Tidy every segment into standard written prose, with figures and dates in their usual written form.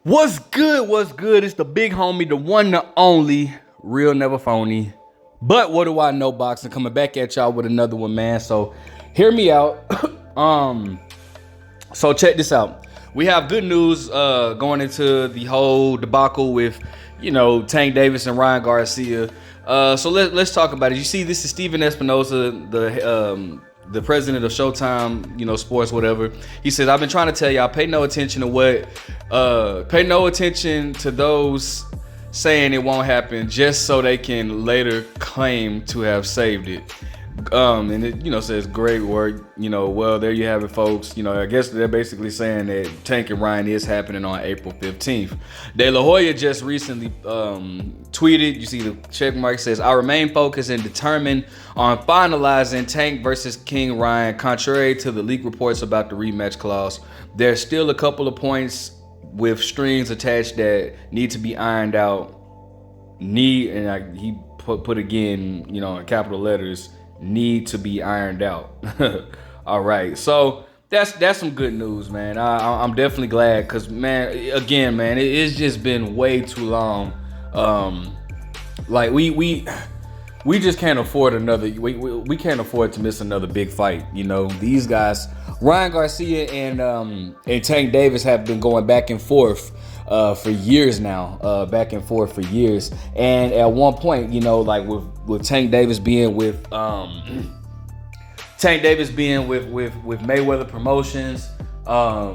What's good? What's good? It's the big homie, the one, the only, real never phony. But what do I know, boxing? Coming back at y'all with another one, man. So hear me out. So check this out. We have good news going into the whole debacle with, Tank Davis and Ryan Garcia. So let's talk about it. You see, this is Steven Espinosa, the president of Showtime, sports, whatever. He says, I've been trying to tell y'all, pay no attention to those saying it won't happen just so they can later claim to have saved it. And it, says great work, well, there you have it, folks. I guess they're basically saying that Tank and Ryan is happening on April 15th. De La Hoya just recently tweeted, you see the check mark, says, I remain focused and determined on finalizing Tank versus King Ryan. Contrary to the leaked reports about the rematch clause, there's still a couple of points with strings attached that need to be ironed out. He put again, in capital letters, need to be ironed out. All right, so that's some good news, man. I'm definitely glad, because it's just been way too long. Like we just can't afford another. We can't afford to miss another big fight. These guys, Ryan Garcia and Tank Davis, have been going back and forth for years now, And at one point, like with Tank Davis being with Mayweather Promotions, or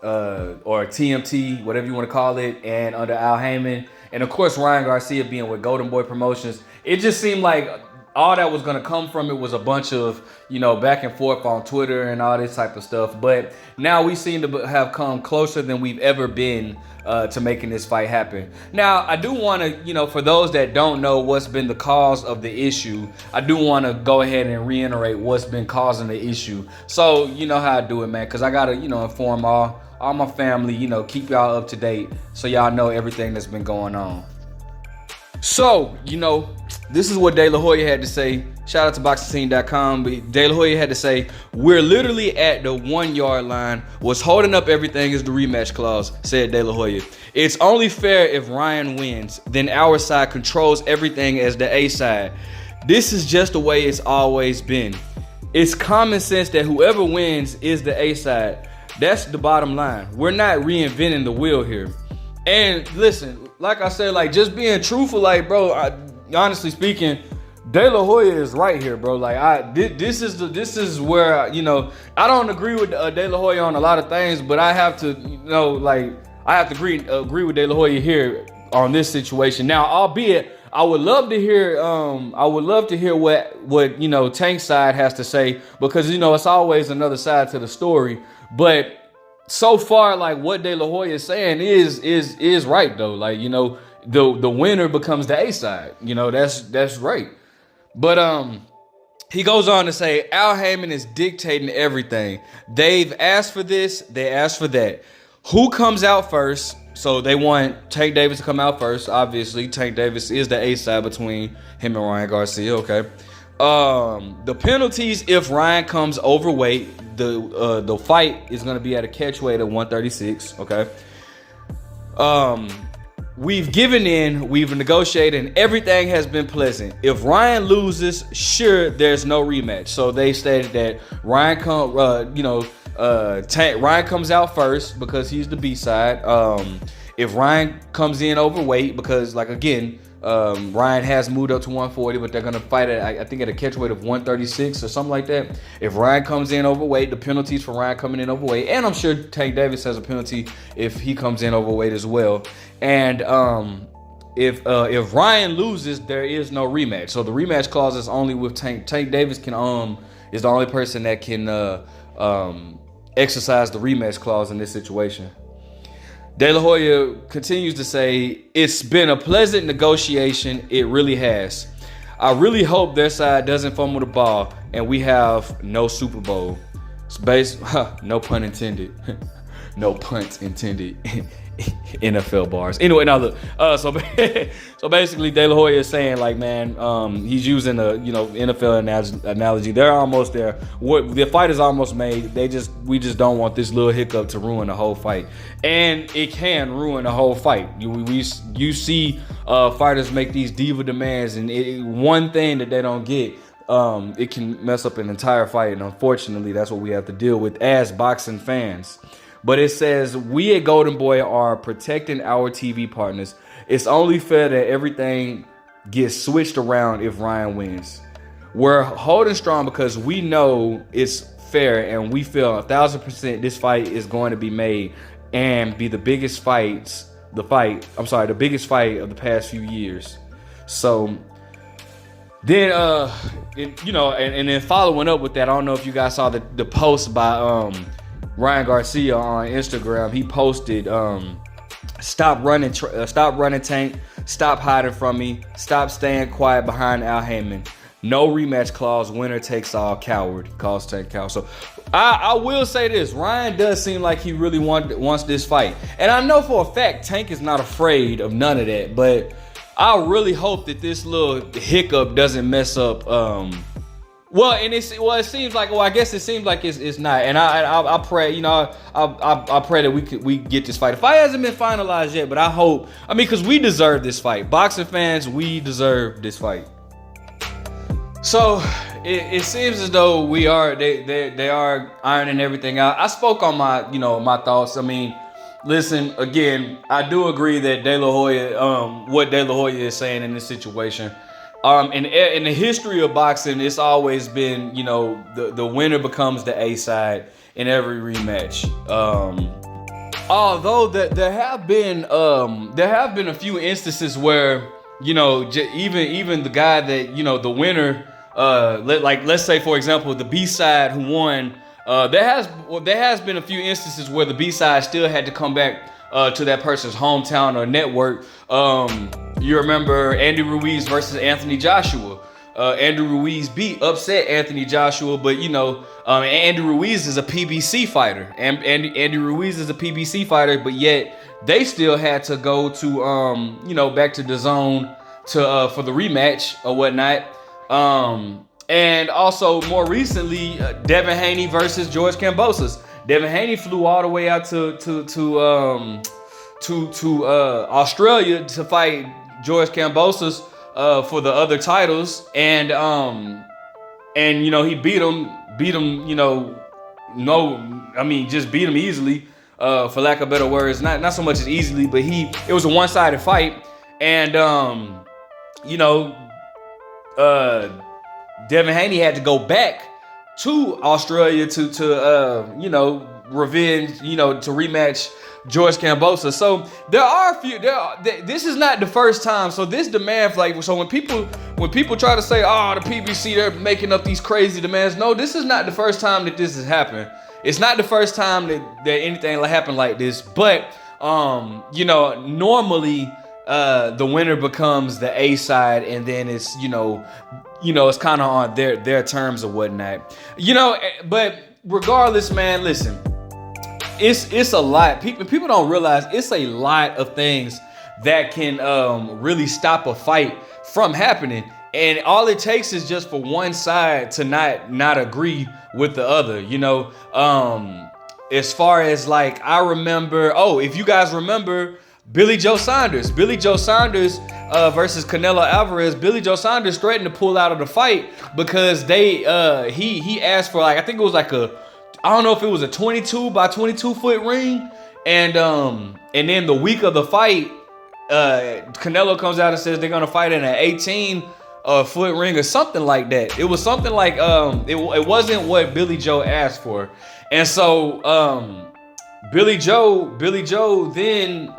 TMT, whatever you want to call it, and under Al Heyman, and of course Ryan Garcia being with Golden Boy Promotions. It just seemed like all that was going to come from it was a bunch of, back and forth on Twitter and all this type of stuff. But now we seem to have come closer than we've ever been to making this fight happen. Now, I do want to, for those that don't know what's been the cause of the issue, I do want to go ahead and reiterate what's been causing the issue. So, you know how I do it, man, because I got to, inform all my family, keep y'all up to date so y'all know everything that's been going on. So, this is what De La Hoya had to say. Shout out to boxing.com. De La Hoya had to say, we're literally at the 1 yard line. What's holding up everything is the rematch clause, said De La Hoya. It's only fair if Ryan wins, then our side controls everything as the A side. This is just the way it's always been. It's common sense that whoever wins is the A side. That's the bottom line. We're not reinventing the wheel here. And listen, like I said, just being truthful, honestly speaking, De La Hoya is right here, bro. This is where I don't agree with De La Hoya on a lot of things, but I have to agree with De La Hoya here on this situation. Now, albeit I would love to hear what Tank's side has to say, because it's always another side to the story. But so far, what De La Hoya is saying is right though. The winner becomes the A side. That's right. But he goes on to say, Al Heyman is dictating everything. They've asked for this, they asked for that. Who comes out first? So they want Tank Davis to come out first. Obviously, Tank Davis is the A side between him and Ryan Garcia. Okay. The penalties if Ryan comes overweight. The fight is going to be at a catch weight of 136. Okay. We've given in, we've negotiated, and everything has been pleasant. If Ryan loses, sure, there's no rematch. So they stated that Ryan comes out first because he's the B side. If Ryan comes in overweight, because Ryan has moved up to 140, but they're going to fight at a catchweight of 136 or something like that. If Ryan comes in overweight, the penalties for Ryan coming in overweight, and I'm sure Tank Davis has a penalty if he comes in overweight as well. And if Ryan loses, there is no rematch. So the rematch clause is only with Tank. Tank Davis is the only person that can exercise the rematch clause in this situation. De La Hoya continues to say, it's been a pleasant negotiation. It really has. I really hope their side doesn't fumble the ball and we have no Super Bowl. No pun intended. No punt intended. NFL bars. Anyway, now look. So basically, De La Hoya is saying like, man, he's using a NFL analogy. They're almost there. What the fight is almost made. We just don't want this little hiccup to ruin the whole fight, and it can ruin the whole fight. You see fighters make these diva demands, and one thing that they don't get. It can mess up an entire fight, and unfortunately, that's what we have to deal with as boxing fans. But it says, we at Golden Boy are protecting our TV partners. It's only fair that everything gets switched around if Ryan wins. We're holding strong because we know it's fair, and we feel 1,000% this fight is going to be made and be the biggest fight of the past few years. So then, and then following up with that, I don't know if you guys saw the post by Ryan Garcia on Instagram. He posted, stop running Tank, stop hiding from me, stop staying quiet behind Al Heyman. No rematch clause, winner takes all, coward. Calls Tank coward. So I will say this, Ryan does seem like he really wants this fight. And I know for a fact Tank is not afraid of none of that, but I really hope that this little hiccup doesn't mess up. It seems like. Well, I guess it seems like it's not. And I pray, I pray that we get this fight. The fight hasn't been finalized yet, but I hope. I mean, because we deserve this fight. Boxing fans, we deserve this fight. So it seems as though they are ironing everything out. I spoke on my thoughts. I mean, listen, again, I do agree that De La Hoya, what De La Hoya is saying in this situation. In the history of boxing, it's always been, the winner becomes the A side in every rematch. Although there have been a few instances where, even the guy that, the winner, let's say for example the B side who won. There has been a few instances where the B side still had to come back to that person's hometown or network. You remember Andy Ruiz versus Anthony Joshua. Andy Ruiz upset Anthony Joshua, but Andy Ruiz is a PBC fighter. Andy Ruiz is a PBC fighter, but yet they still had to go to back to the zone for the rematch or whatnot. And also more recently, Devin Haney versus George Kambosos. Devin Haney flew all the way out to Australia to fight George Kambosos for the other titles, and he beat him, just beat him easily, for lack of better words. Not so much as easily, but it was a one-sided fight, and Devin Haney had to go back to Australia to revenge, to rematch George Kambosos. So this is not the first time. So this demand, when people try to say, the PBC, they're making up these crazy demands. No, this is not the first time that this has happened. It's not the first time that anything happened like this. But normally the winner becomes the A side, and then it's it's kind of on their terms or whatnot. But regardless, man, listen. It's a lot. People don't realize it's a lot of things that can really stop a fight from happening. And all it takes is just for one side to not agree with the other. As far as I remember, if you guys remember Billy Joe Saunders versus Canelo Alvarez. Billy Joe Saunders threatened to pull out of the fight because he asked for I think it was I don't know if it was a 22 by 22 foot ring, and then the week of the fight, Canelo comes out and says they're gonna fight in an 18 foot ring or something like that. It was something like it wasn't what Billy Joe asked for, and so Billy Joe then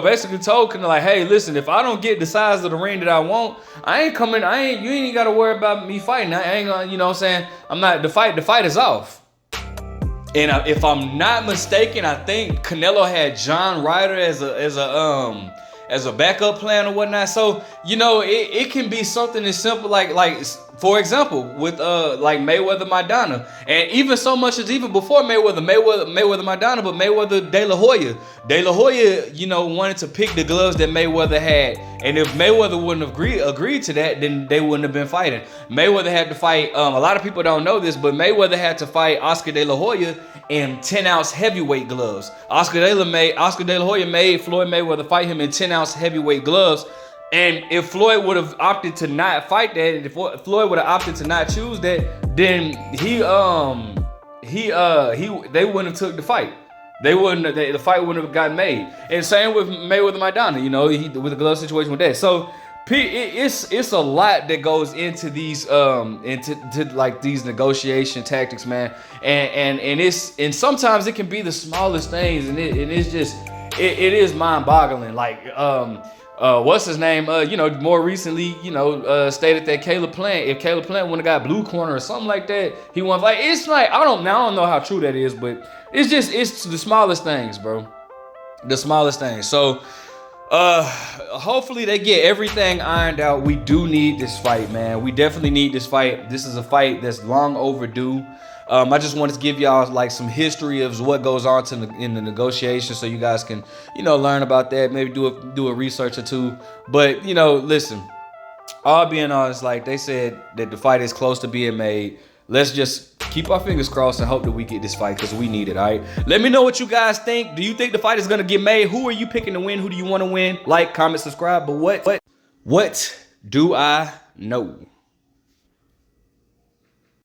basically told Canelo hey, listen, if I don't get the size of the ring that I want, you ain't gotta worry about me fighting. I ain't gonna, the fight is off. And if I'm not mistaken, I think Canelo had John Ryder as a backup plan or whatnot. So, it can be something as simple like For example, with like Mayweather Maidana, and even so much as even before Mayweather Maidana, but Mayweather De La Hoya. De La Hoya, you know, wanted to pick the gloves that Mayweather had, and if Mayweather wouldn't have agreed to that, then they wouldn't have been fighting. Mayweather had to fight. A lot of people don't know this, but Mayweather had to fight Oscar De La Hoya in 10-ounce heavyweight gloves. Oscar De La Hoya made Floyd Mayweather fight him in 10-ounce heavyweight gloves. And if Floyd would have opted to not fight that, if Floyd would have opted to not choose that, then they wouldn't have took the fight. They wouldn't. The fight wouldn't have gotten made. And same with Mayweather Maidana. You know, with the glove situation with that. So it's a lot that goes into these into like these negotiation tactics, man. And sometimes it can be the smallest things, and it's just it is mind-boggling. Like what's his name? You know, more recently, you know, stated that if Caleb Plant wouldn't have got blue corner or something like that, he won. Like, it's like I don't know how true that is, but it's the smallest things, bro. The smallest things. So hopefully they get everything ironed out. We do need this fight, man. We definitely need this fight. This is a fight that's long overdue. I just wanted to give y'all like some history of what goes on in the negotiation, so you guys can, you know, learn about that. Maybe do a research or two. But you know, listen, all being honest, like they said that the fight is close to being made. Let's just keep our fingers crossed and hope that we get this fight, because we need it. All right. Let me know what you guys think. Do you think the fight is gonna get made? Who are you picking to win? Who do you want to win? Like, comment, subscribe. But what do I know?